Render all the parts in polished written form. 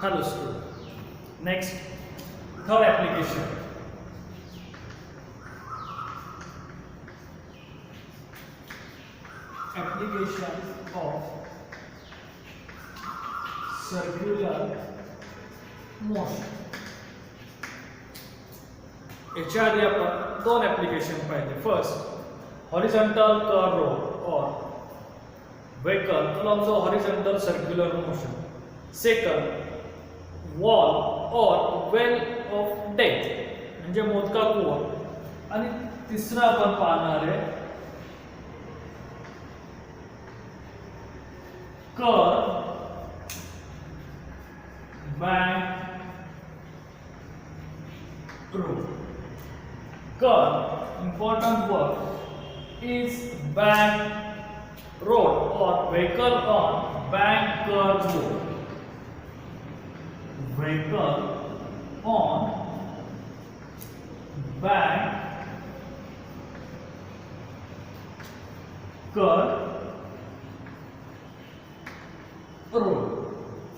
Hello student. Next, third application. Application of circular motion. याच्या आधी आपण दोन ऍप्लिकेशन पाहिले. First, horizontal curve road or vehicle along the horizontal circular motion. Second, wall or well of death म्हणजे मोदका कुवा. आणि तिसरा आपण पाहणार आहे curve bank road. Curve, important word is bank road or vehicle on bank curve road. Vehicle on bank curve road.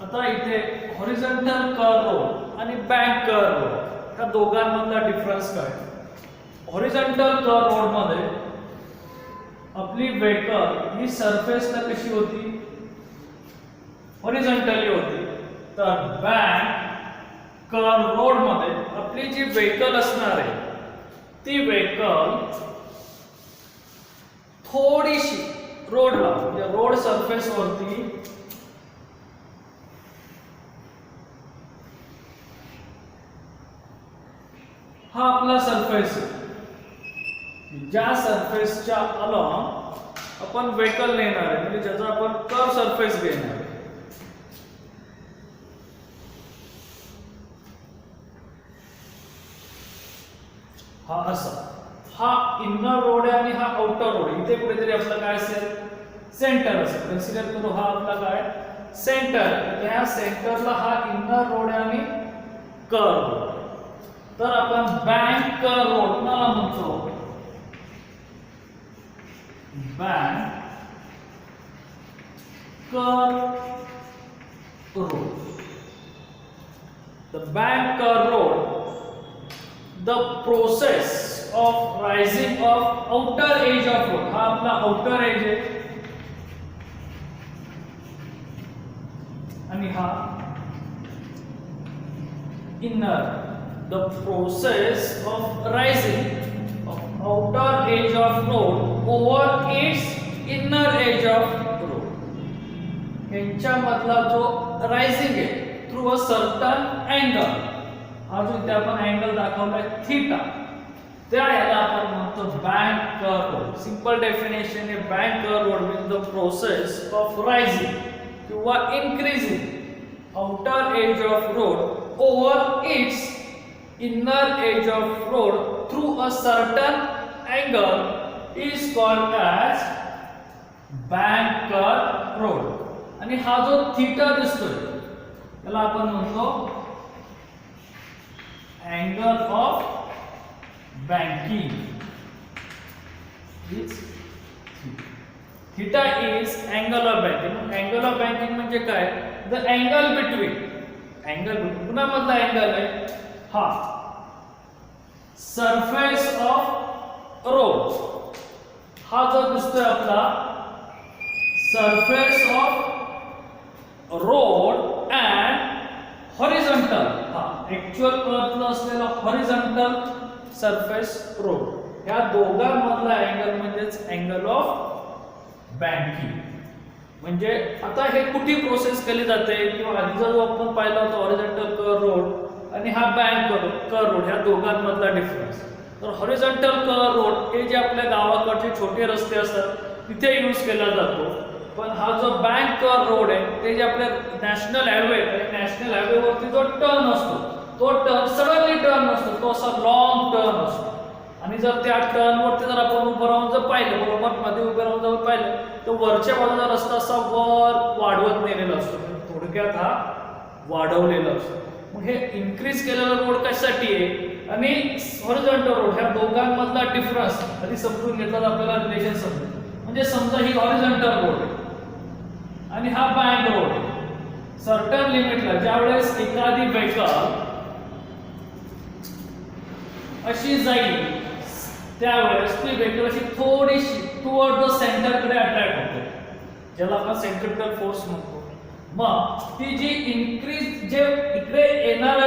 आता इथे horizontal curve road आणि बँक कर्व रोड या दोघांमधला डिफरन्स काय? हॉरिझॉन्टल कर्व रोड मध्ये आपली व्हेकल ही सरफेसला कशी होती? हॉरिझॉन्टली होती. तर बँक कर्व रोड मध्ये आपली जी व्हेकल असणार आहे ती व्हेकल थोडीशी रोडला म्हणजे रोड सरफेस वरती हा आपला सरफेस ज्या सरफेसच्या अलॉंग आपण व्हेकल नेणार आहे म्हणजे ज्याचा आपण कर्व सरफेस घेणार आहे. हा असा हा इनर रोड आहे आणि हा आउटर रोड. इथे कुठेतरी आपला काय असेल? सेंटर असेल. कन्सिडर करू हा आपला काय सेंटर. या सेंटरला हा इनर रोड आहे आणि कर्व. तर आपण बँक कर्व रोड कोणाला म्हणतो? Bank curve road. The bank curve road, the process of rising of outer edge of road. हा आपला outer edge आहे आणि हा inner. The process of rising of outer edge of road over its inner edge of road. यांच्या मधला जो rising आहे through a certain angle. हा जो इथे आपण अँगल दाखवलाय थीटा त्या याला आपण म्हणतो bank curve road. Simple definition आहे bank curve road means the process of raising किंवा increasing outer edge of road over its inner edge of road through a certain angle is called as bank curve road. आणि हा जो theta दिसतोय त्याला आपण म्हणतो angle of banking. Theta is angle of banking. Angle of banking म्हणजे काय? The angle between पुन्हा मधला अँगल आहे हा सरफेस ऑफ रोड. हा जो दिसतोय आपला surface of road and horizontal. हा ऍक्च्युअल अर्थ असलेला हॉरिझॉन्टल सरफेस रोड या दोघांमधला अँगल म्हणजेच अँगल ऑफ बँकिंग. म्हणजे आता हे कुठे प्रोसेस केली जाते किंवा आधीचा जो आपण पाहिला होता हॉरिझॉन्टल कर्व रोड आणि हा बँक कर्व रोड ह्या दोघांमधला डिफरन्स. तर हॉरिझॉन्टल कर्व रोड हे जे आपल्या गावाकडचे छोटे रस्ते असतात तिथे यूज केला जातो. पण हा जो बँक कर्व रोड आहे ते जे आपल्या नॅशनल हायवे आणि नॅशनल हायवेवरती जो टर्न असतो तो टर्न सडनली टर्न नसतो, तो असा लॉंग टर्न असतो. आणि जर त्या टर्नवरती जर आपण उभं राहून जर पाहिलं बरोबर मध्ये उभं राहून जर पाहिलं तर वरच्या बाजूला रस्ता असा वर वाढवत नेलेला असतो. थोडक्यात हा वाढवलेला असतो. मग हे इन्क्रीज केलेला रोड कशासाठी आहे आणि हॉरिझॉन्टल रोड ह्या दोघांमधला डिफरन्स आधी समजून घेतला तर आपल्याला रिलेशन समजेल. म्हणजे समजा ही हॉरिझॉन्टल रोड आहे आणि हा बँक रोड आहे. सर्टन लिमिटला ज्यावेळेस एखादी व्हेकल अशी जाईल त्यावेळेस ती व्हेकल अशी थोडीशी टुवर्ड द सेंटरकडे अट्रॅक्ट होते, ज्याला आपण सेंट्रिपिटल फोर्स म्हणतो. मग ती जी इन्क्रीज जे इकडे येणार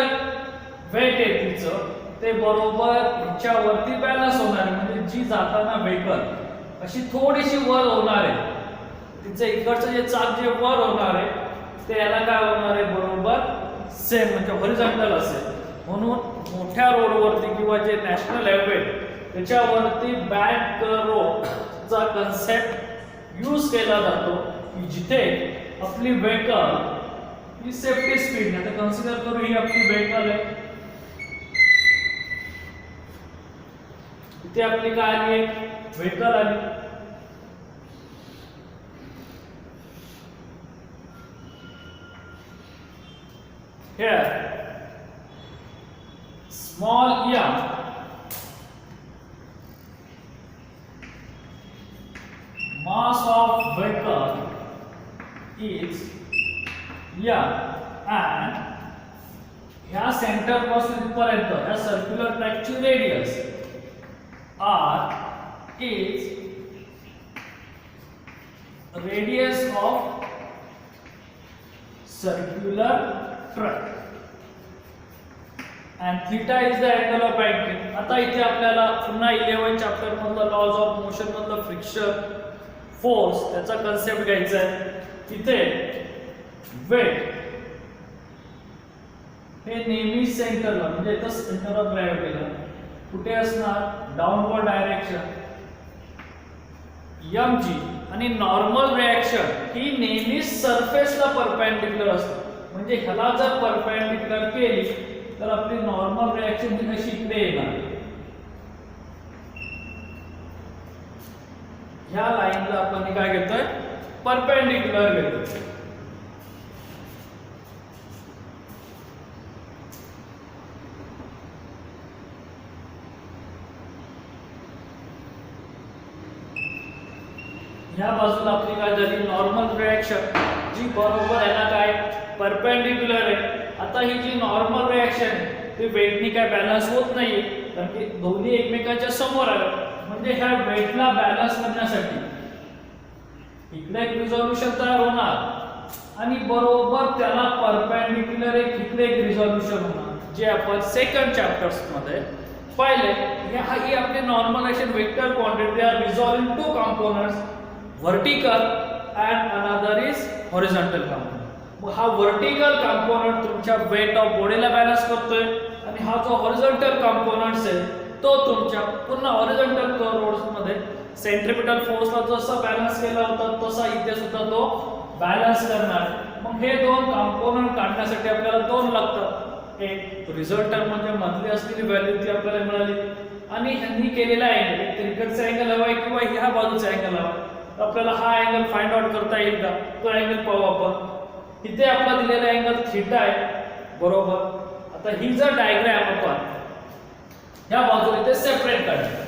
वेट आहे तिचं ते बरोबर ह्याच्यावरती बॅलन्स होणार आहे. म्हणजे जी जाताना व्हेकल अशी थोडीशी वर होणार आहे, तिचं इकडचं जे चाक जे वर होणार आहे ते याला काय होणार आहे बरोबर सेम म्हणजे हॉरिझॉन्टल असेल. म्हणून मोठ्या रोडवरती किंवा जे नॅशनल हायवे त्याच्यावरती बॅक रोडचा कन्सेप्ट यूज केला जातो की जिथे आपली व्हेकल ही सेफ्टी स्पीड आता कन्सिडर करू ही आपली व्हेकल आहे, इथे आपली काय आली व्हेकल आली. Here small m mass of vehicle is m and ह्या सेंटर पासून इथपर्यंत ह्या सर्क्युलर ट्रॅकची radius r is radius of circular track and theta is the angle of angle. आता इथे आपल्याला पुन्हा 11 चॅप्टर मधला लॉज ऑफ मोशन मधला फ्रिक्शन फोर्स त्याचा कन्सेप्ट घ्यायचा आहे. इथे वेट हे नेहमी सेंटरला म्हणजे इथं सेंटर ऑफ ग्रॅव्हिटीला कुठे असणार डाऊनवर्ड डायरेक्शन mg आणि नॉर्मल रिएक्शन ही नेहमी सरफेसला परपेंडिक्युलर असते. म्हणजे ह्याला जर परपेंडिक्युलर केली तर आपली नॉर्मल रिएक्शन ही कशी इकडे येणार ह्या लाईनला आपण काय घेतोय परपेंडिक्युलर घेतोय. ह्या बाजूला आपली काय झाली नॉर्मल रिएक्शन जी बरोबर याला काय परपेंडिक्युलर आहे. आता ही जी नॉर्मल रिएक्शन ती वेटनी काय बॅलन्स होत नाहीये कारण की दोन्ही एकमेकांच्या समोर आहेत. म्हणजे ह्या वेटला बॅलन्स करण्यासाठी इकडे एक रिझोल्यूशन तयार होणार आणि बरोबर त्याला परपेंडिक्युलर एक इकडे एक रिझोल्यूशन होणार जे आपण सेकंड चॅप्टर्स मध्ये पाहिले. ही आपली normal reaction vector quantity are resolve in to components vertical and another is horizontal component. मग हा वर्टिकल कंपोनेंट तुमच्या वेट ऑफ बॉडीला बॅलन्स करतोय आणि हा जो हॉरिझॉन्टल कंपोनेंट्स आहे तो तुमच्या पूर्ण हॉरिझॉन्टल कर्व्स मध्ये सेंट्रिपिटल फोर्सला जसा बॅलन्स केला होता तसा इथे सुद्धा तो बॅलन्स करणार. मग हे दोन कंपोनेंट काढण्यासाठी आपल्याला दोन लागतात. एक रिझल्टंट म्हणजे मधली असलेली व्हॅल्यू ती आपल्याला मिळाली आणि ह्यांनी केलेला अँगल एक तिरकटचा अँगल हवा आहे किंवा ह्या बाजूचा अँगल हवा. आपल्याला हा अँगल फाइंड आउट करता येईल का तो अँगल पाहू आपण. इथे आपला दिलेला अँगल थीटा आहे बरोबर. आता ही जर डायग्राम आपण या बाजूला इथे सेपरेट काढली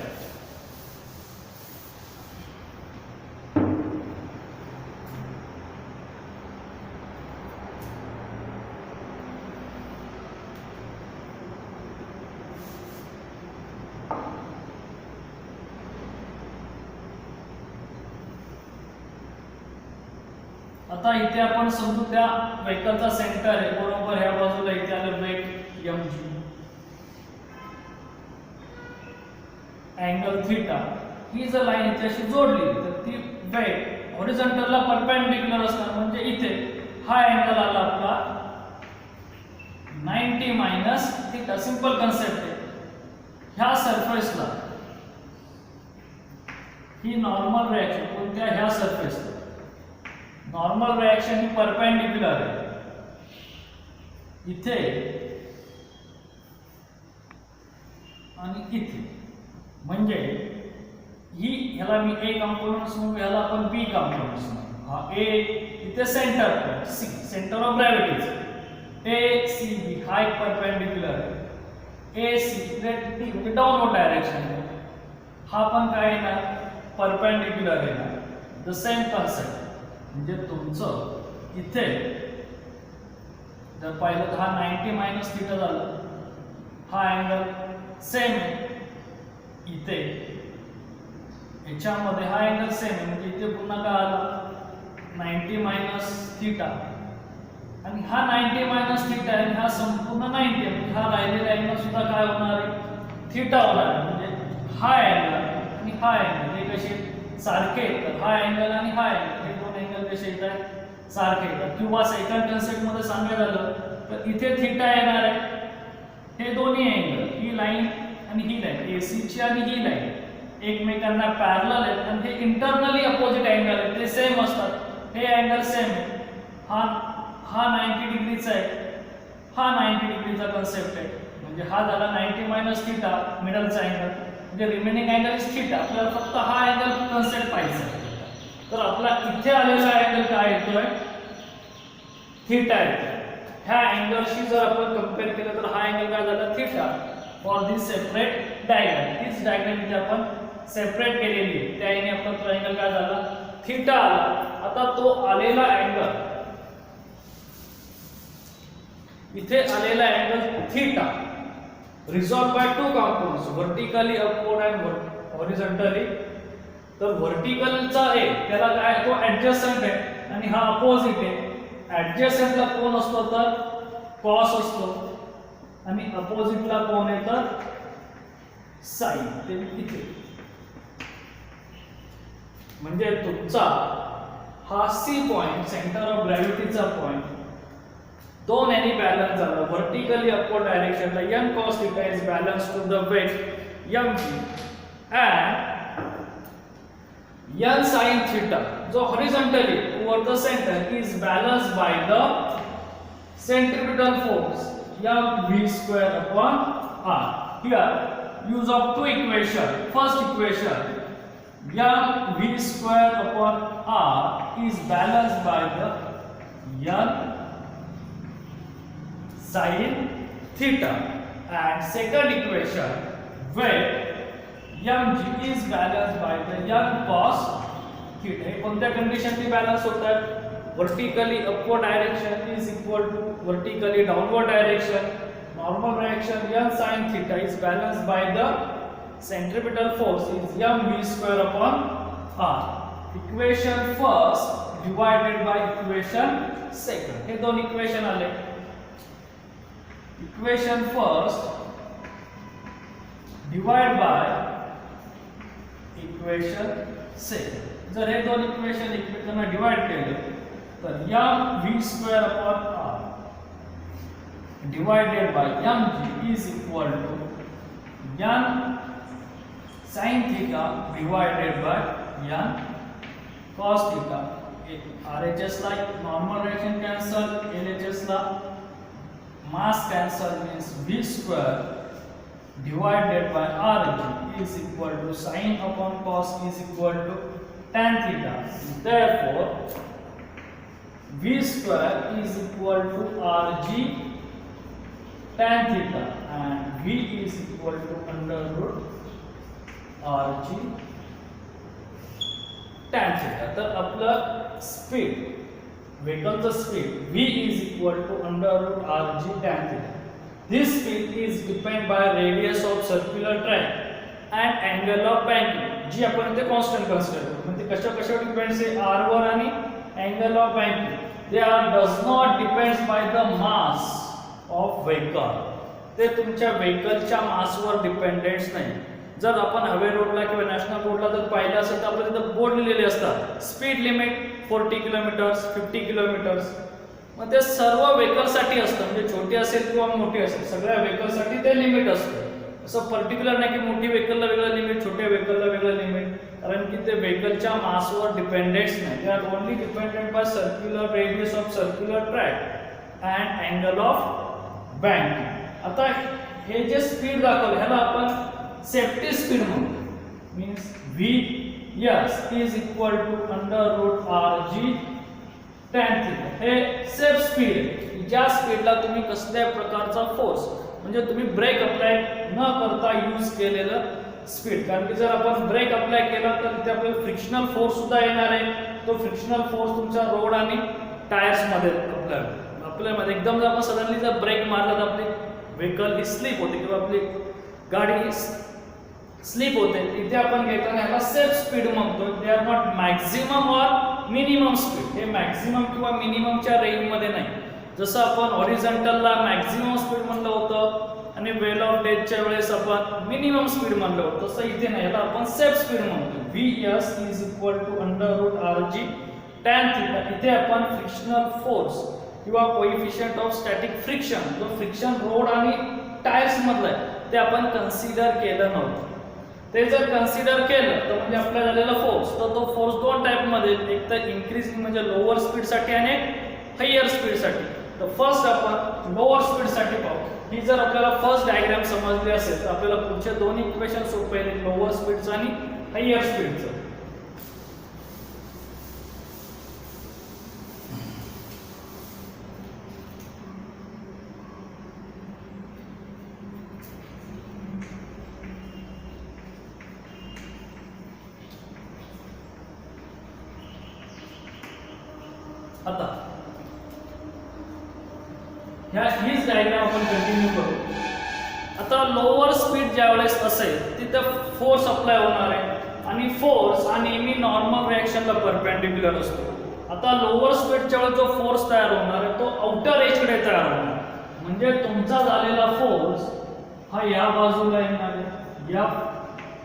आता इथे आपण समजू त्या व्हेकलचा सेंटर आहे बरोबर ह्या बाजूला इथे आलं वेट mg अँगल थीटा ही जर लाईन इथे जोडली तर ती वेट हॉरिझॉन्टलला परपेंडिक्युलर असणार. म्हणजे इथे हा अँगल आला आपला 90 मायनस थीटा. सिंपल कन्सेप्ट आहे. ह्या सरफेसला ही नॉर्मल रिएक्शन कोणत्या ह्या सरफेसला नॉर्मल रिएक्शन ही परपेंडिक्युलर आहे इथे आणि इथे. म्हणजे ही ह्याला मी ए कंपोनेंट्स म्हणू ह्याला आपण बी कंपोनेंट्स म्हणू. हा ए इथे centre C centre of gravity A C B हा एक परपेंडिक्युलर आहे. ए सी डी म्हणजे डाऊनवर्ड डायरेक्शन हा पण काय येणार परपेंडिक्युलर येणार. द सेम कन्सेप्ट म्हणजे तुमचं इथे जर पाहिलं तर हा 90 मायनस थिटा झाला, हा अँगल सेम आहे इथे, याच्यामध्ये हा अँगल सेम आहे, म्हणजे इथे पुन्हा काय आला 90 मायनस थिटा, आणि हा 90 मायनस थिटा आहे, आणि हा संपूर्ण 90 आहे, म्हणजे हा राहिलेला अँगल सुद्धा काय होणार आहे थिटा होणार आहे. म्हणजे हा अँगल आणि हा अँगल हे कसे सारखे येतात, हा अँगल आणि हा अँगल हे दोन अँगल कसे येतात सारखे येतात. किंवा सेकंड कन्सेप्ट मध्ये सांगायचं झालं तर इथे थिटा येणार आहे, हे दोन्ही अँगल ही लाईन आणि ही लाईन AC ची आणि ही लाईन एकमेकांना पॅरलल आहेत, आणि हे इंटरनली अपोजिट अँगल आहेत, ते सेम असतात, हे अँगल सेम आहे, हा 90 डिग्रीचा आहे, हा 90 डिग्रीचा कन्सेप्ट आहे, म्हणजे हा झाला 90 मायनस थिटा मिडलचा अँगल, म्हणजे रिमेनिंग अँगल इज थिटा. आपल्याला फक्त हा अँगल कन्सेप्ट पाहिजे, तर आपला इथे आलेला अँगल काय येतोय थिटा येतो. ह्या अँगलशी जर आपण कंपेअर केलं तर हा अँगल काय झाला theta for this separate diagram. तीच डायग्राम इथे आपण सेपरेट केलेली आहे, त्या याने आपला तो अँगल काय झाला थिटा आला. आता तो आलेला अँगल इथे आलेला angle theta resolve by two components vertically upward and horizontally. तर व्हर्टिकलचा आहे त्याला काय तो ऍडजस्टंट आहे आणि हा अपोजिट आहे. ऍडजस्टंटला कोण असतो तर कॉस असतो आणि अपोजिटला कोण आहे तर साइन. ते इथे म्हणजे तुमचा हा सी पॉइंट सेंटर ऑफ ग्रॅव्हिटीचा पॉइंट दोन यांनी बॅलन्स झाला. व्हर्टिकली अपवर्ड डायरेक्शनला m cos theta is balanced to the weight mg and n sin theta जो horizontally toward the center is balanced by the centripetal force mv square upon r. Here use of two equation. First equation mv square upon r is balanced by the n sin theta, and second equation where mg is balanced by the n cos theta. हे कोणत्या कंडिशननी balance होतात? Vertically upward direction is equal to vertically downward direction. Normal direction n sin theta is balanced by the centripetal force is mv square upon r. Equation first divided by equation second. हे दोन equation आले. Equation first divide by equation second. जर हे दोन equation एकमेकांना divide केले तर mv square upon r divided by mg is equal to n sin theta divided by n cos theta. RHS ला नॉर्मल डायरेक्शन कॅन्सल, LHS ला mass cancel means v square divided by rg is equal to sin upon cos is equal to tan theta. Therefore v square is equal to rg tan theta and v is equal to under root rg tan theta. तर आपलं speed vehicle speed v is equal to under root rg tan theta. This speed is depended by radius of circular track and angle of banking जी आपण इथे constant consider करू. म्हणजे कशावर depends आहे r वर आणि angle of banking. They are does not depends by the mass of vehicle. ते तुमच्या व्हेकलच्या मासवर डिपेंडेंट नाही. जर आपण हायवे रोडला किंवा नॅशनल रोडला जर पाहिलं असेल तर आपल्याला तिथे बोर्ड लिहिलेले असतात स्पीड लिमिट 40 किलोमीटर्स 50 किलोमीटर्स. मग ते सर्व व्हेकलसाठी असतं, म्हणजे छोटी असेल किंवा मोठी असेल सगळ्या व्हेकलसाठी ते लिमिट असतं. असं पर्टिक्युलर नाही की मोठी व्हेकलला वेगळं लिमिट छोट्या व्हेकलला वेगळं लिमिट, कारण की ते व्हेकलच्या मासवर डिपेंडेंट नाही. They are only dependent by circular radius of circular track and angle of banking. आता हे जे स्पीड दाखवलं ह्याला आपण सेफ्टी स्पीड म्हणतो. Means Vs is equal to under root rg tan theta. हे सेफ स्पीड आहे, ज्या स्पीडला तुम्ही कसल्या प्रकारचा फोर्स म्हणजे तुम्ही ब्रेक अप्लाय न करता यूज केलेलं स्पीड. कारण की जर आपण ब्रेक अप्लाय केला तर तिथे आपल्याला फ्रिक्शनल फोर्स सुद्धा येणार आहे. तो फ्रिक्शनल फोर्स तुमच्या रोड आणि टायर्स मध्ये आपल्यामध्ये एकदम जर आपण सडनली जर ब्रेक मारला तर आपली व्हेकल ही स्लिप होते किंवा आपली गाडी ही स्लिप होते. इथे आपण घेताना ह्याला सेफ स्पीड म्हणतो. They are not maximum or minimum speed. हे मॅक्झिमम किंवा मिनिममच्या रेंजमध्ये नाही. जसं आपण हॉरिझॉन्टलला मॅक्झिमम स्पीड म्हणलं होतं आणि वेल ऑफ डेथच्या वेळेस आपण मिनिमम स्पीड म्हणलं होतं, तसं इथे नाही. याला आपण सेफ स्पीड म्हणतो. Vs is equal to √rg tan theta. इथे आपण फ्रिक्शनल फोर्स किंवा कोएफिशियंट ऑफ स्टॅटिक फ्रिक्शन, जो फ्रिक्शन रोड आणि टायर्स मधला आहे, ते आपण कन्सिडर केलं नव्हतं. ते जर कन्सिडर केलं तर म्हणजे आपला झालेला फोर्स, तर तो फोर्स दोन टाइप मध्ये, एक तर इन्क्रीजिंग म्हणजे लोअर स्पीड साठी आणि एक हायर स्पीड साठी. तर फर्स्ट आपण लोअर स्पीड साठी पाहू. ही जर आपल्याला फर्स्ट डायग्राम समजली असेल तर आपल्याला पुढचे दोन इक्वेशन सोपे आहेत, लोअर स्पीडचं आणि हायर स्पीडचं. आता हीच डायग्राम आपण कंटिन्यू करू. आता लोअर स्पीड ज्या वेळेस असेल तिथं फोर्स अप्लाय होणार आहे आणि फोर्स हा नेहमी नॉर्मल रिएक्शनला परपेंडिक्युलर असतो. आता लोअर स्पीडच्या वेळेस जो फोर्स तयार होणार आहे तो आउटर एजकडे तयार होणार. म्हणजे तुमचा झालेला फोर्स हा या बाजूला येणार आहे, या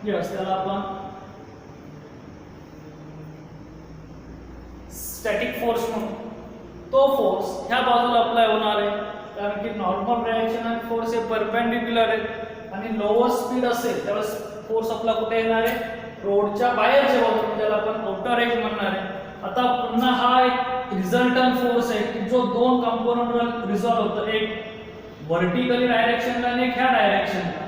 यस त्याला आपण स्टॅटिक फोर्स म्हणून. तो फोर्स ह्या बाजूला अप्लाय होणार आहे कारण की नॉर्मल रिएक्शन आणि फोर्स हे परपेंडिक्युलर आहेत. आणि लोअर स्पीड असेल त्यावेळेस फोर्स आपला कुठे येणार आहे, रोडच्या बाहेरच्या बाजूला, ज्याला आपण आउटर एज म्हणणार आहे. आता पुन्हा हा एक रिझल्टंट फोर्स आहे की जो दोन कंपोनंटवर रिझॉल्व होतो, एक व्हर्टिकली डायरेक्शनला आणि एक ह्या डायरेक्शनला.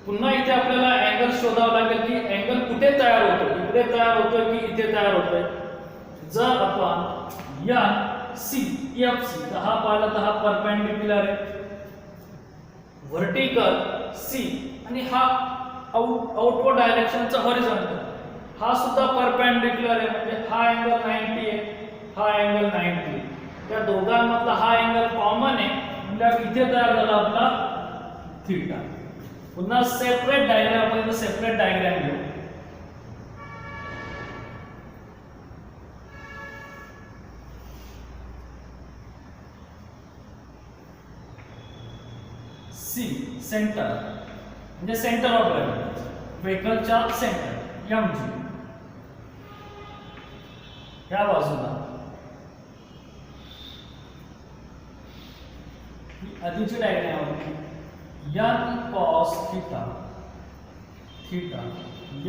पुन्हा इथे आपल्याला अँगल शोधावा लागेल की अँगल कुठे तयार होतो, इकडे तयार होतोय की इथे तयार होतोय. जर आपण या सी एफ सी तर हा पाहिला तर हा परपेंडिक्युलर आहे, व्हर्टिकल सी, आणि हा आउटवर्ड डायरेक्शनचा हॉरिझॉन्टल हा सुद्धा परपेंडिक्युलर आहे. म्हणजे हा अँगल 90 आहे, हा अँगल 90 आहे. त्या दोघांमधला हा अँगल कॉमन आहे म्हणजे इथे तयार झाला आपला थीटा. पुन्हा सेपरेट डायग्राम मध्ये सेपरेट डायग्राम घेऊ. सी सेंटर म्हणजे सेंटर ऑफ ग्रॅव्हिटी, व्हेकलच्या सेंटर एम जी या बाजूला. आधीची डायग्राम होती n cos theta theta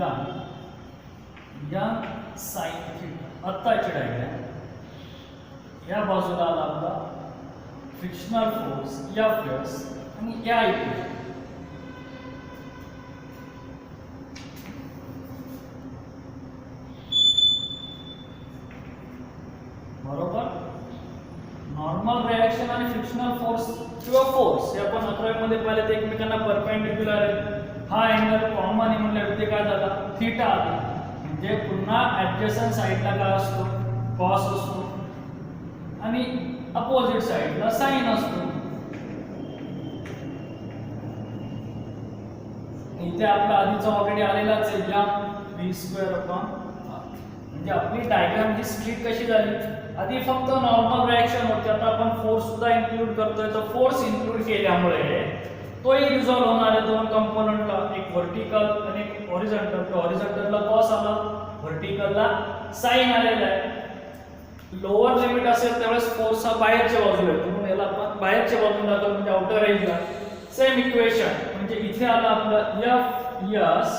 n sin theta. आत्ताची डायग्राम या बाजूला आला आपला फ्रिक्शनल फोर्स Fs आणि या इथे बरोबर. नॉर्मल रिएक्शन आणि फ्रिक्शनल फोर्स किंवा फोर्स हे आपण 11वी मध्ये पाहिले ते एकमेकांना परपेंडिक्युलर आहेत. हा अँगल कॉमन आहे म्हणजे काय झाला, थीटा आला. म्हणजे पुन्हा ऍडजसंट साइडला काय असतो, कॉस असतो आणि अपोजिट साइडला साइन असतो. इथे आपला आधीचा ऑलरेडी आलेलाच आहे या v²/r. म्हणजे आपली डायग्राम जी स्प्लिट कशी झाली, आधी फक्त नॉर्मल रिएक्शन होती, आता आपण फोर्स सुद्धा इन्क्लूड करतोय. तर फोर्स इन्क्लूड केल्यामुळे तोही रिझॉल्व होणार आहे दोन कंपोनंटला, एक व्हर्टिकल आणि एक हॉरिझॉन्टल. तर हॉरिझॉन्टलला कॉस आला, व्हर्टिकलला साइन आलेला आहे. लोअर लिमिट असेल त्यावेळेस फोर्स हा बाहेरच्या बाजूला येतो म्हणून याला आपण बाहेरच्या बाजूला दाखवतो म्हणजे आउटर एजला. सेम इक्वेशन म्हणजे इथे आला आपलं Fs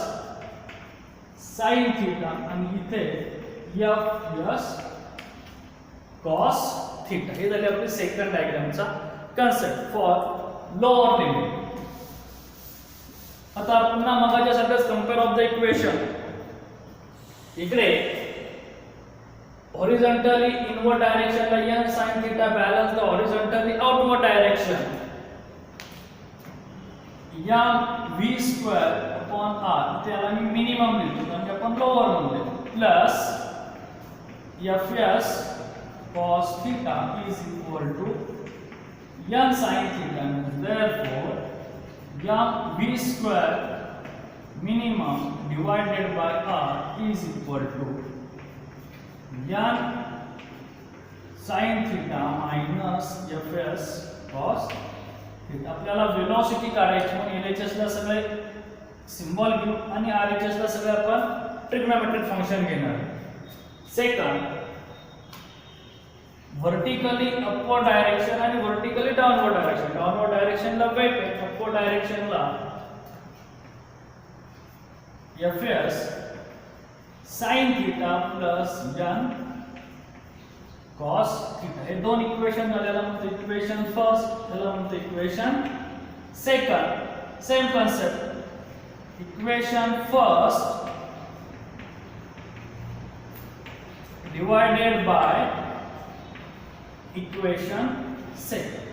sin थीटा आणि इथे Fs cos थीटा. हे झाले आपली सेकंड डायग्रामचा कन्सेप्ट फॉर लोअर लिमिट. आता पुन्हा मगाच्या सारखंच कंपेअर ऑफ द इक्वेशन. इकडे हॉरिझॉन्टली इनवर्ड डायरेक्शनला n sin theta balance the horizontally outward direction या v²/r. त्याला मी मिनिमम लिहितो म्हणजे आपण लोअर म्हणतो, plus Fs cos theta is equal to n sin theta. Therefore, m v square minimum divided by r is equal to n sin theta minus fs cos theta. आपल्याला velocity काढायची म्हणून LHS ला सगळे symbol घेऊ आणि RHS ला सगळे आपण ट्रिग्नोमेट्रिक फंक्शन घेणार. सेकंड, व्हर्टिकली अपवर्ड डायरेक्शन आणि व्हर्टिकली डाउनवर्ड डायरेक्शन. डाउनवर्ड डायरेक्शनला वेट आहे, अपवर्ड डायरेक्शनला fs sin theta plus n cos theta. हे दोन इक्वेशन झालेला म्हणतो इक्वेशन फर्स्ट, त्याला म्हणतो equation second. Same concept, equation first divided by equation second.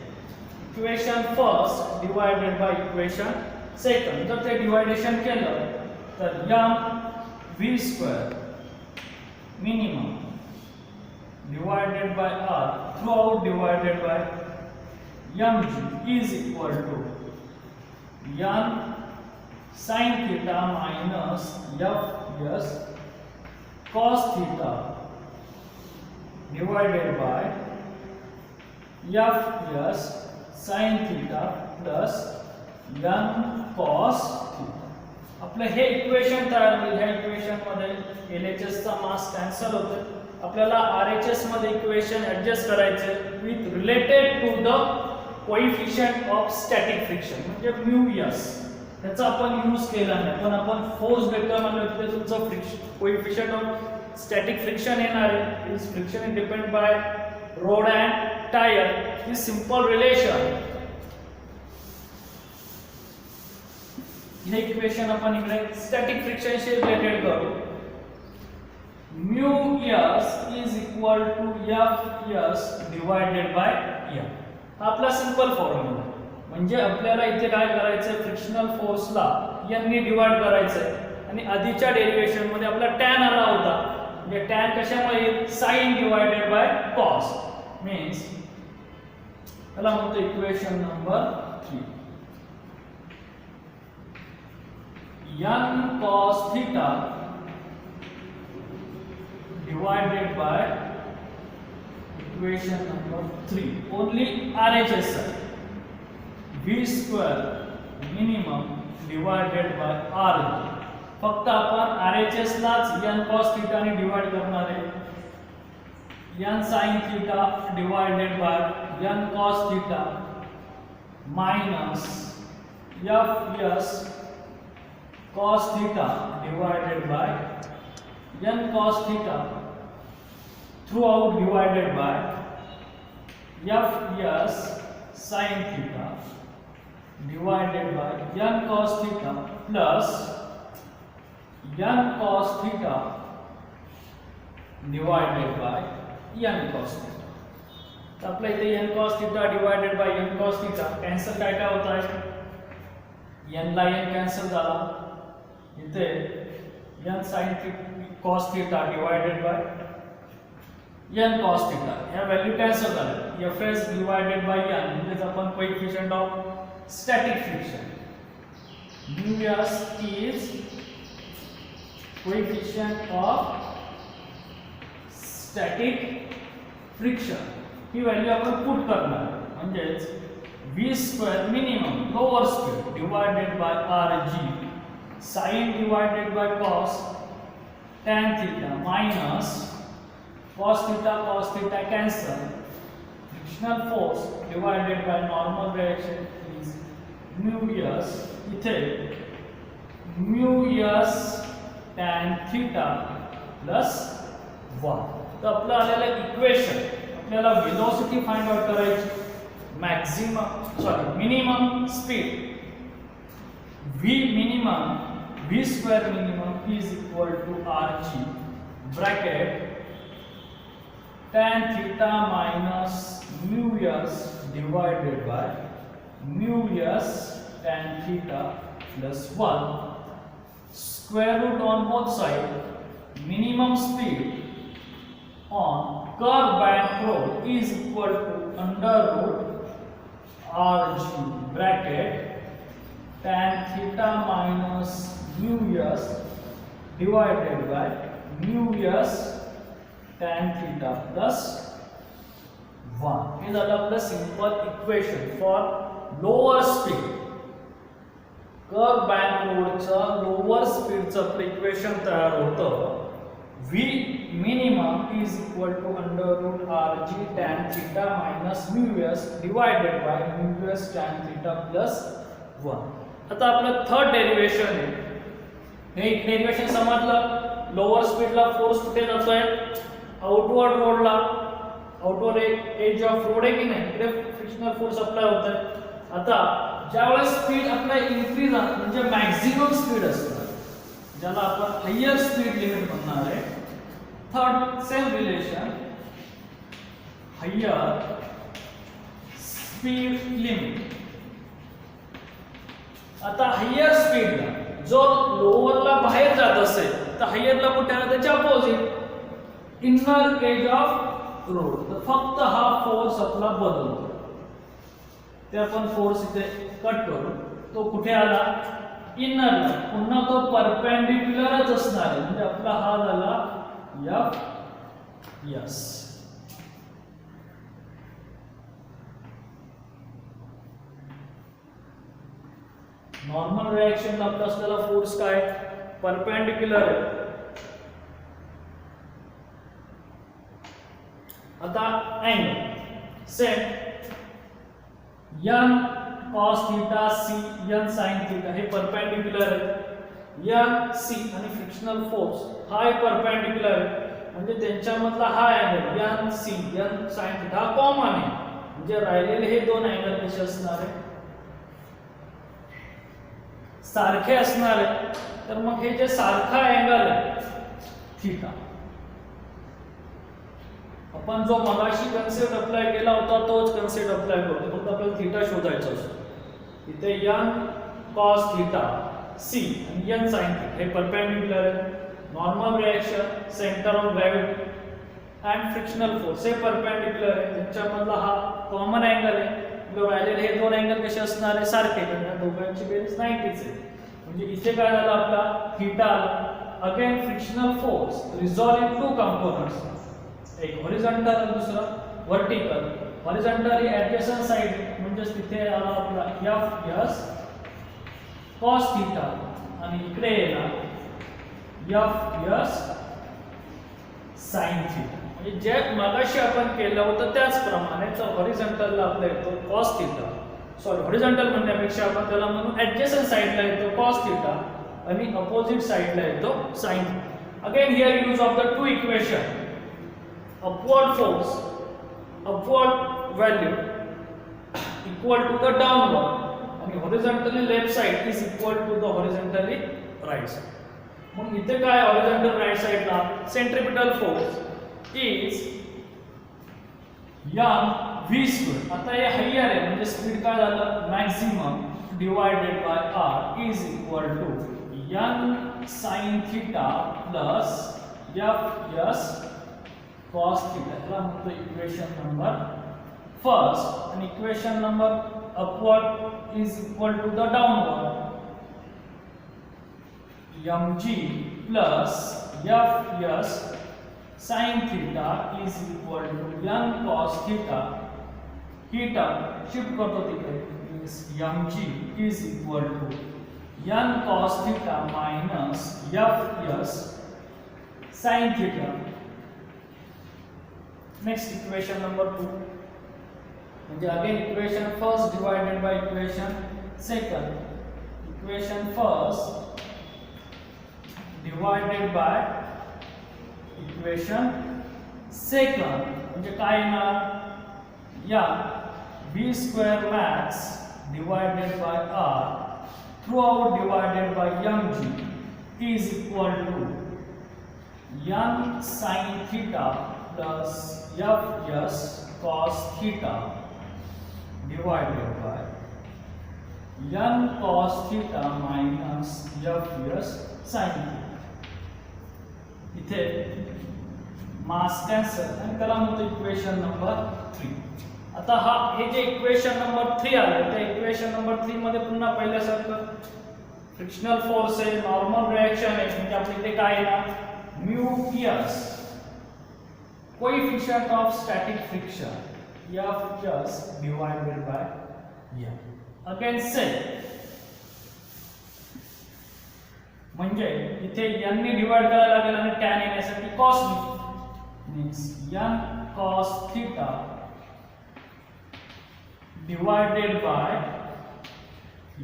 Equation first divided by equation second. जर ते डिवायडेशन केलं तर m v square minimum divided by r throughout divided by mg is equal to n sin theta minus fs cos theta divided by fs sin theta plus n cos theta. आपलं हे equation तयार होईल. ह्या equation मध्ये LHS चा मास cancel होतो. आपल्याला RHS मध्ये इक्वेशन ऍडजस्ट करायचे with related to the coefficient of static friction म्हणजे μs. त्याचा आपण यूज केला नाही, पण आपण फोर्स वेक्टर म्हणलं की तुमचं friction coefficient of static friction येणार आहे. This friction is depend by rod and tire. This simple relation, हे इक्वेशन आपण इकडे स्टॅटिक फ्रिक्शन शी रिलेटेड करू. mu s is equal to fs divided by m. हा आपला सिंपल फॉर्म्युला. म्हणजे आपल्याला इथे काय करायचं, फ्रिक्शनल फोर्सला n ने डिवाइड करायचं आणि आधीच्या डेरिवेशन मध्ये आपला tan आला होता. म्हणजे tan कशामुळे येईल, sin divided by cos. Means त्याला म्हणतो equation number 3 n cos theta divided by equation number 3 only RHS side v square minimum divided by r. फक्त आपण RHS लाच n cos theta ने डिवाइड करणार आहे. n sin theta divided by n cos theta minus fs cos theta divided by n cos theta throughout divided by fs sin theta divided by n cos theta plus n cos theta divided by n cos theta. तर आपल्या इथे n cos theta divided by n cos theta cancel काय काय होत आहे, n ला n cancel झाला. इथे n sin cos theta divided by n cos theta ह्या व्हॅल्यू कॅन्सल झाल्या. fs divided by n म्हणजे आपण coefficient of static friction μs is coefficient of static friction. He value आपण पुट करणार म्हणजेच v square minimum lower speed divided by rg sin divided by cos tan theta minus cos theta cancel. Frictional force divided by normal direction is mu s. इथे mu s tan theta plus 1. तर आपलं आलेलं equation आपल्याला velocity find out करायची. Minimum speed v minimum v square minimum is equal to rg bracket tan theta minus mu s divided by mu s tan theta plus 1 square root on both sides. Minimum speed on curve band road is equal to under root rg bracket tan theta minus mu s divided by mu s tan theta plus 1. हे झालं आपलं simple equation for lower speed. Curve bank रोडचं lower स्पीडचं आपलं equation तयार होतं. V minimum is equal to under root rg tan theta minus mu s divided by mu s tan theta plus 1. आता आपलं थर्ड डेरिवेशन आहे. हे derivation समजलं. लोअर स्पीडला फोर्स कुठे जातोय? आउटवर्ड रोडला. आउटवर्ड एज ऑफ रोड आहे की नाही, इकडे फ्रिक्शनल फोर्स अप्लाय होत आहे. आता ज्यावेळेस स्पीड अप्लाय इन्क्रीज म्हणजे मॅक्झिमम स्पीड असणार, ज्याला आपण हायर स्पीड लिमिट म्हणणार आहे. Third same relation higher speed limit. आता हायर स्पीडला जो लोअरला बाहेर जात असेल तर हायरला कुठे आला? त्याच्या opposite inner edge of road. तर फक्त हा फोर्स आपला बदलतो. ते आपण फोर्स इथे कट करू. तो कुठे आला? इनरला. पुन्हा तो परपेंडिक्युलरच असणार आहे. म्हणजे आपला हा झाला एफ एस. नॉर्मल रिएक्शन आपला असलेला फोर्स काय? परपेंडिक्युलर आहे. आता angle same n cos theta c n sin theta हे परपेंडिक्युलर आहे. n c आणि फ्रिक्शनल फोर्स हा एक परपेंडिक्युलर आहे. म्हणजे त्यांच्यामधला हा angle n c n sin theta हा कॉमन आहे. म्हणजे राहिलेले हे दोन अँगल कसे असणार आहे? सारखे असणार आहे. तर मग हे जे सारखा अँगल आहे थीटा, आपण जो मगाशी कन्सेप्ट अप्लाय केला होता तोच कन्सेप्ट अप्लाय करतो. फक्त आपल्याला थीटा शोधायचा असतो. इथे n cos थीटा c आणि n sin थीटा हे परपेंडिक्युलर आहे. Normal reaction, centre of gravity and frictional force हे परपेंडिक्युलर आहे. त्यांच्यामधला हा कॉमन अँगल आहे. राहिलेले हे दोन अँगल कसे असणार आहे? सारखे. कारण दोघांची बेरीज 90 आहे. म्हणजे इथे काय झालं? आपला theta again frictional force resolve in two components. एक हॉरिझॉन्टल आणि दुसरा व्हर्टिकल. हॉरिझॉन्टली ऍडजसंट साइड म्हणजे तिथे आला आपला एफ एस कॉस थीटा आणि इकडे येणार एफ एस साइन थीटा. म्हणजे जे मगाशी आपण केलं होतं त्याचप्रमाणे हॉरिझॉन्टलला आपला येतो कॉस थीटा. सॉरी, हॉरिझॉन्टल म्हणण्यापेक्षा आपण त्याला म्हणून ऍडजसंट साइडला येतो कॉस थीटा आणि अपोजिट साइडला येतो sine theta. Again here use of the two equation. Upward force, upward value equal to the downward and horizontally left side is equal to the horizontally right side. मग इथे काय? horizontal right side ला centripetal force is m v square. आता हे higher आहे म्हणजे speed काय झालं? Maximum divided by r is equal to n sin theta plus f s cos theta. याला म्हणतो इक्वेशन नंबर फर्स्ट. आणि equation number upward is equal to the downward mg plus fs sin theta is equal to n cos theta. ही term shift करतो तिकडे. mg is equal to n cos theta minus fs sin theta. Next equation number 2 म्हणजे again equation first divided by equation second. Equation first divided by equation second म्हणजे काय येणार? या v square max divided by r throughout divided by mg is equal to n sin theta plus fs cos theta divided by n cos theta minus fs sin theta. इथे मास cancel आणि त्याला म्हणतो equation number 3. आता हे जे equation number 3 आलं त्या equation number 3 मध्ये पुन्हा पहिल्यासारखं फ्रिक्शनल फोर्स आहे, नॉर्मल रिएक्शन आहे, म्हणजे आपल्या इथे काय आहे ना mu PS coefficient of static friction F divided by M. Again same म्हणजे इथे n ने डिवाइड करायला लागेल आणि tan येण्यासाठी cos means n cos theta divided by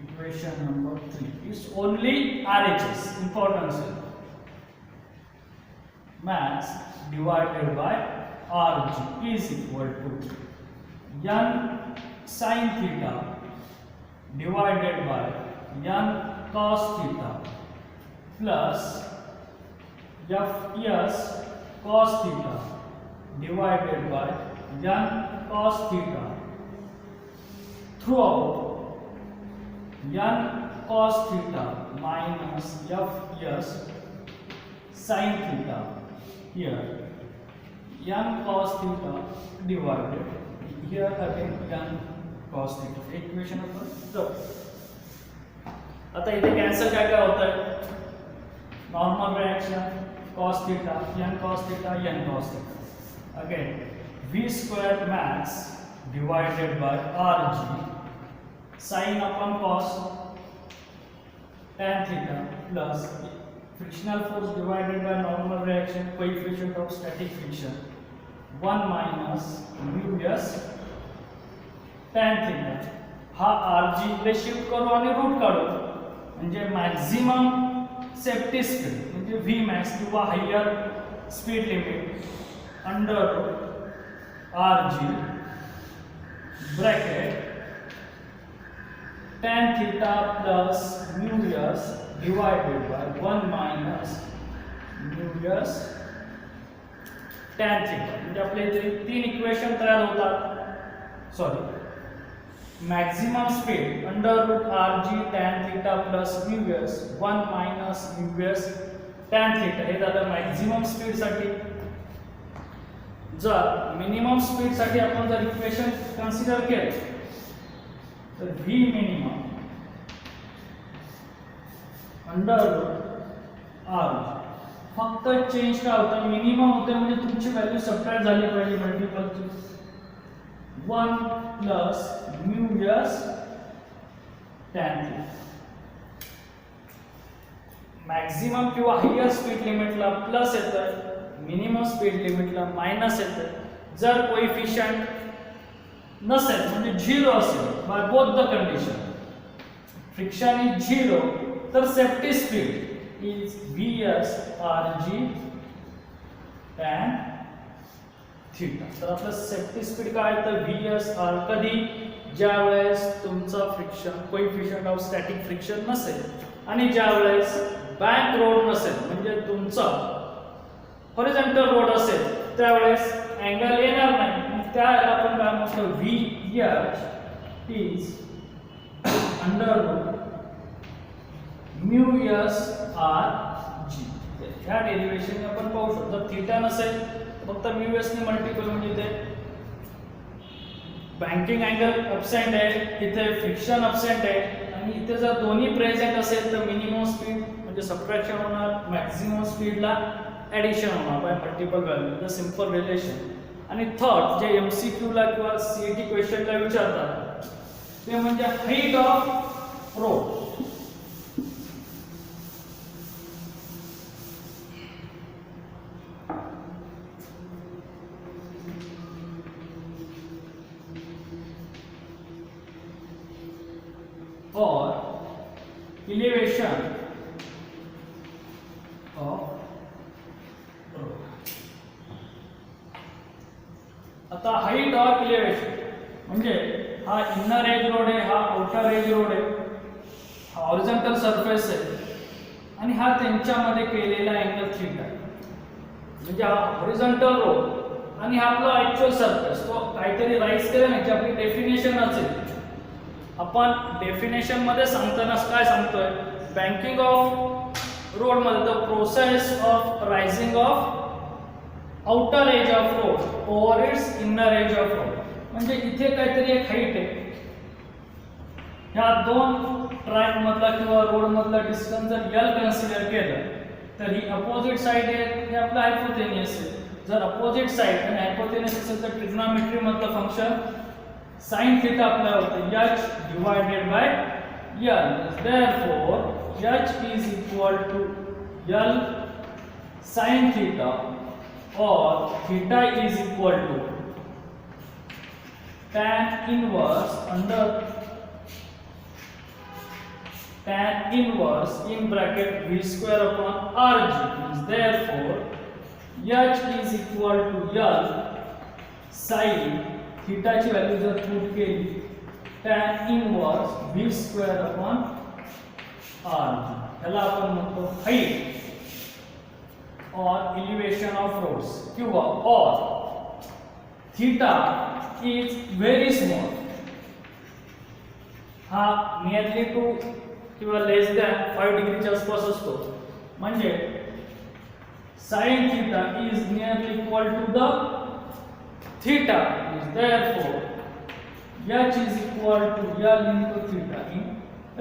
equation number 3 is only RHS importance mass divided by RG is equal to n sin theta divided by n cos theta plus Fs cos theta divided by n cos theta throughout n cos theta minus Fs sin theta here n cos theta divided here again n cos theta equation आपण आता इथे cancel काय काय होत आहे normal reaction cos theta n cos theta n cos theta again v square max divided by rg sin upon cos tan theta plus frictional force divided by normal reaction coefficient of static friction 1 minus mu s tan theta हा rg इकडे shift करू आणि root काढू म्हणजे maximum safety speed म्हणजे v max किंवा higher speed limit under rg bracket tan theta plus mu s divided by 1 minus mu s tan theta म्हणजे आपल्या इथे तीन इक्वेशन तयार होतात sorry maximum speed under root rg tan theta plus mu s 1 minus mu s tan theta हे झालं maximum speed साठी जर मिनिमम स्पीड साठी आपण जर इक्वेशन कन्सिडर केले तर v minimum under root r फक्त चेंज काय होतं मिनिमम होते म्हणजे तुमची व्हॅल्यू सबट्रॅक्ट झाली पाहिजे मल्टिपलची 1 plus mu s tan theta maximum किंवा हायर स्पीड लिमिटला प्लस येतं मिनिमम स्पीड लिमिटला मायनस येतं जर कोएफिशिएंट नसेल म्हणजे 0 असेल by both the condition friction is 0 तर safety speed is vs rg tan theta तर आपलं सेफ्टी स्पीड काय तर vs r कधी ज्या वेळेस तुमचा friction coefficient of static friction नसेल आणि ज्या वेळेस बॅक रोड नसेल म्हणजे तुमचा हॉरिझॉन्टल रोड असेल त्यावेळेस अँगल येणार नाही त्याला आपण काय म्हणतो vh is under root mu s r g ह्या डेरिवेशन आपण पाहू शकतो जर थीटा नसेल फक्त mu s ने मल्टिपल म्हणजे इथे बँकिंग अँगल अबसेंट आहे इथे फ्रिक्शन अबसेंट आहे आणि इथे जर दोन्ही प्रेझेंट असेल तर मिनिमम स्पीड म्हणजे सबट्रॅक्शन होणार मॅक्झिमम स्पीडला ॲडिशन होणार by multiple value the simple relation आणि थर्ड जे MCQ ला किंवा CET क्वेश्चनला विचारतात ते म्हणजे height of road or elevation of road. आता हाईट ऑफ इलेव्हेशन म्हणजे हा इनर एज रोड आहे हा आउटर एज रोड आहे हा हॉरिझॉन्टल सरफेस आहे आणि हा त्यांच्यामध्ये केलेला अँगल थीटा आहे म्हणजे हा हॉरिझॉन्टल रोड आणि हा आपला ऍक्च्युअल सरफेस तो काहीतरी राईज केलं नाही आपली डेफिनेशन असेल आपण डेफिनेशन मध्ये सांगताना काय सांगतोय बँकिंग ऑफ रोड मध्ये the process of raising of outer edge of road over its inner edge of road. म्हणजे इथे काहीतरी एक हाईट आहे, ह्या दोन ट्रॅक मधला किंवा रोड मधला डिस्टन्स जर एल कन्सिडर केलं तर ही अपोजिट साइड आहे, हे आपलं हायपोटेनियस आहे. जर अपोजिट साइड आणि हायपोटेनियस असेल तर ट्रिग्नोमेट्री मधलं फंक्शन sin थीटा आपल्याला होतं h divided by l. therefore h is equal to l sin theta or theta is equal to tan inverse under tan inverse in bracket v square upon rg. therefore h is equal to l sin theta ची value जर put केली tan inverse v square upon rg. ह्याला आपण म्हणतो height और elevation of roads किंवा और theta is very small. हा नियरली टू किंवा लेस दॅन 5 डिग्रीच्या आसपास असतो. म्हणजे sin theta is nearly equal to the theta. therefore h is equal to l into theta in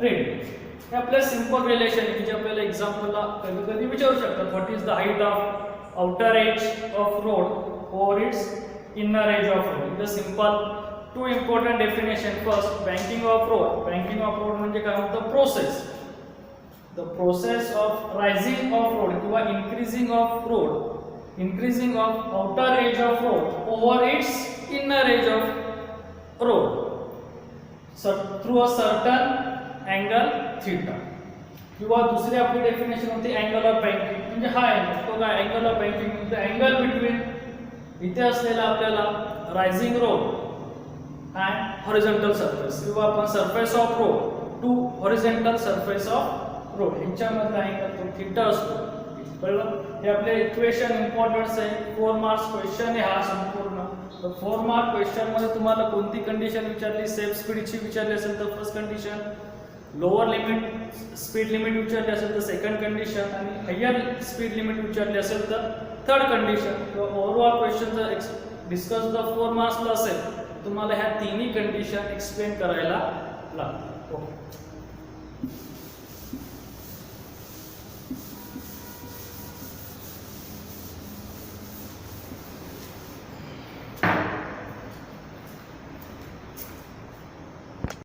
radians. हे आपलं सिंपल रिलेशन आहे की जे आपल्याला एक्झाम्पलला कधी कधी विचारू शकतात. What is the height of outer edge of road over its inner edge of road. The simple two important definition. First, banking of road. Banking of road म्हणजे काय होतं? Process. The process of raising of road किंवा increasing of road, increasing of outer edge of road over its inner edge of road through a certain angle theta. किंवा दुसरी आपली definition होती angle of banking. म्हणजे हा angle, तो काय angle of banking म्हणजे अँगल बिटवीन इथे असलेला आपल्याला rising road and horizontal surface किंवा आपण surface of road to horizontal surface of road यांच्यामधला अँगल तो थीटा असतो. कळलं? हे आपले इक्वेशन इम्पॉर्टन्स आहे. 4 मार्क्स क्वेश्चन आहे हा संपूर्ण. तर 4 मार्क क्वेश्चन मध्ये तुम्हाला कोणती कंडिशन विचारली? सेफ स्पीडची विचारली असेल तर first condition, lower limit speed limit विचारली असेल तर सेकंड कंडिशन आणि हायर स्पीड लिमिट विचारली असेल तर थर्ड कंडिशन. किंवा ओव्हरऑल क्वेश्चन जर डिस्कस द 4 मार्क्सला असेल तुम्हाला ह्या तिन्ही कंडिशन एक्सप्लेन करायला लागतात. ओके.